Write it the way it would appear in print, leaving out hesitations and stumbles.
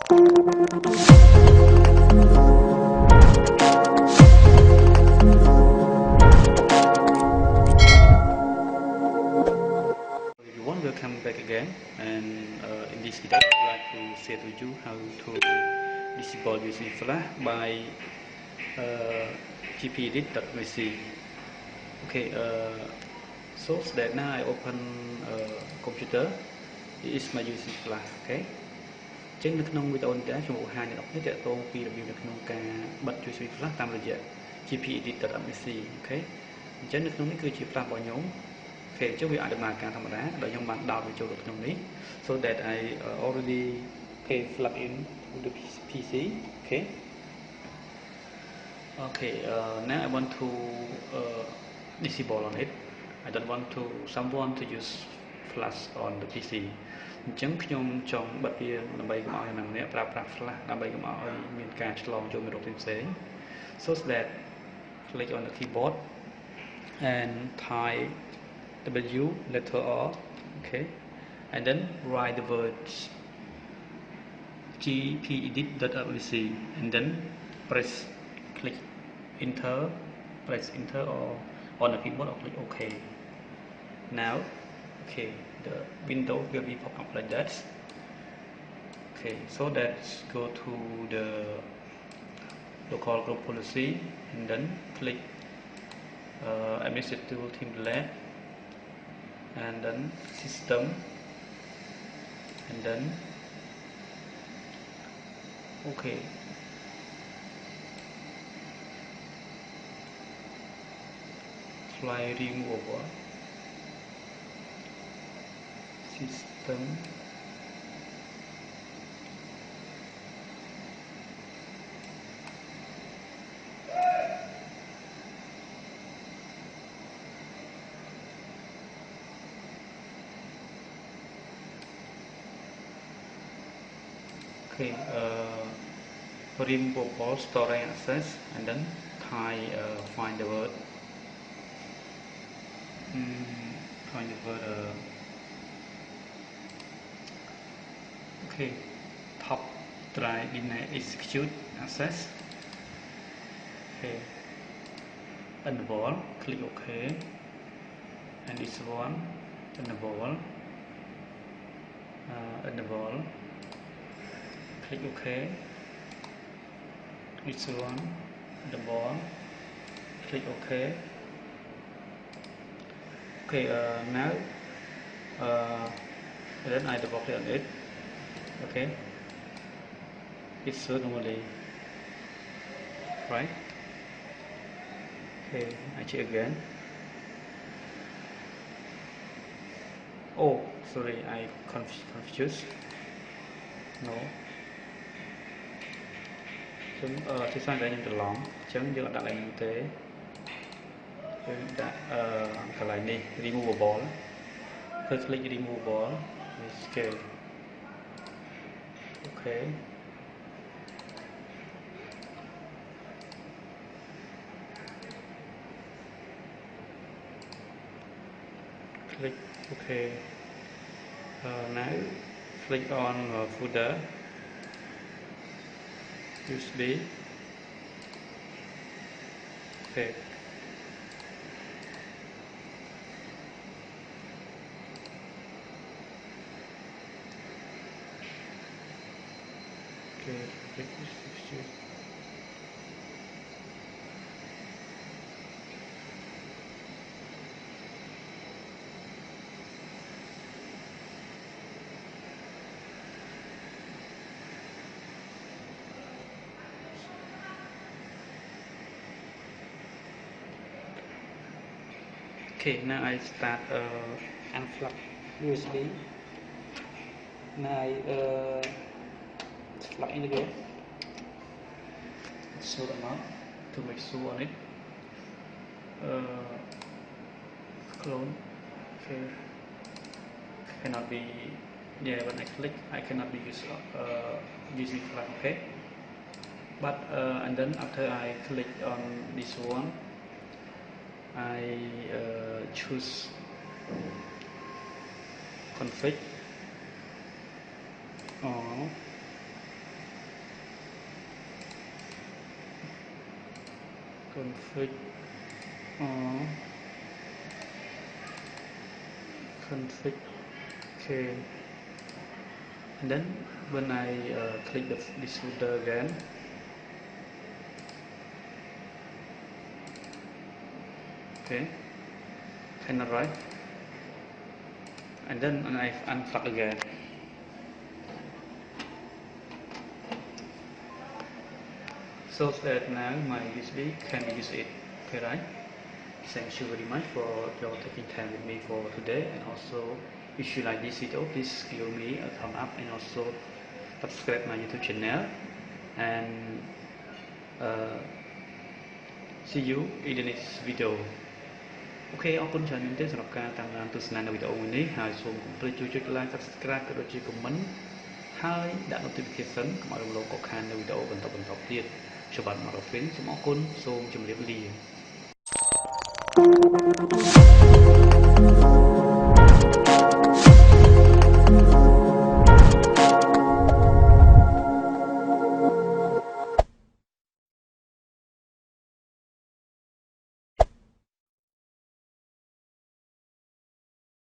Everyone, welcome back again, and in this video I would like to share to you how to disable using flash by gpedit.vc. Okay, so that now I open computer. It is my using flash. Okay. ចឹងនៅក្នុងវីដេអូនេះដែរខ្ញុំបង្ហាញអ្នកនរគ្នាតើតើពីរបៀបនៅក្នុងការបិទ USB flash តាមរយៈ gpedit.vc. អូខេអញ្ចឹងនៅក្នុងនេះគឺជា flash របស់ខ្ញុំអូខេអញ្ចឹងវាអាចដំណើរការធម្មតាដែលខ្ញុំបាន download វាចូលទៅក្នុងនេះ so that I already plug in with the PC. Okay. Okay, now I want to disable on it. I don't want to someone to use flash on the PC. អញ្ចឹងខ្ញុំចង់បិទវាដើម្បីកុំឲ្យអ្នកនរប្រើប្រាស់ flash ដើម្បីកុំឲ្យមានការឆ្លងចូលមេរោគផ្សេង so that click on the keyboard and type W letter R, okay, and then write the words gpedit.vc and then click enter, press enter or on the keyboard or click OK. Now, okay, the window will be pop up like that. Okay, so let's go to the local group policy and then click administrative team left and then system and then okay. Fly remover system okay, removal storage access and then find the word okay, top drive deny execute access. Okay, enable, click OK, and this one enable, click OK, this one enable, click OK. Okay, now then I double click on it. Okay, it's so normally right. Okay, I check again. Oh, sorry, I confused. No. Chúng cái sang đây những lỏng chấm giờ đặt lại như thế. Đã cái này đi removable. Click removable. Scale. Okay. Click OK. Now click on folder USB. Okay. Okay, click this. Okay, now I start unplug USB. Now I plug in again. So the knob to make sure on it. Clone. Okay. Cannot be. Yeah, when I click, I cannot be using flag. Okay. But and then after I click on this one, I choose config or config config okay, and then when I click this folder again, okay, kind of right, and then I unplug again. So that now my USB can use it. Okay, right? Thank you very much for your taking time with me for today, and also if you like this video, please give me a thumb up and also subscribe my YouTube channel, and see you in the next video. អូខេអរគុណច្រើនមែនទែនសម្រាប់ការតាមដានទស្សនានៅវីដេអូមួយនេះហើយសូមកុំភ្លេចជួយចុច like subscribe ក៏ដូចជា comment ហើយដាក់ notification កុំឲ្យរំលងកុសខាននៅវីដេអូបន្តទៀតខ្ញុំបាទ Rorfin សូមអរគុណសូមជម្រាបលា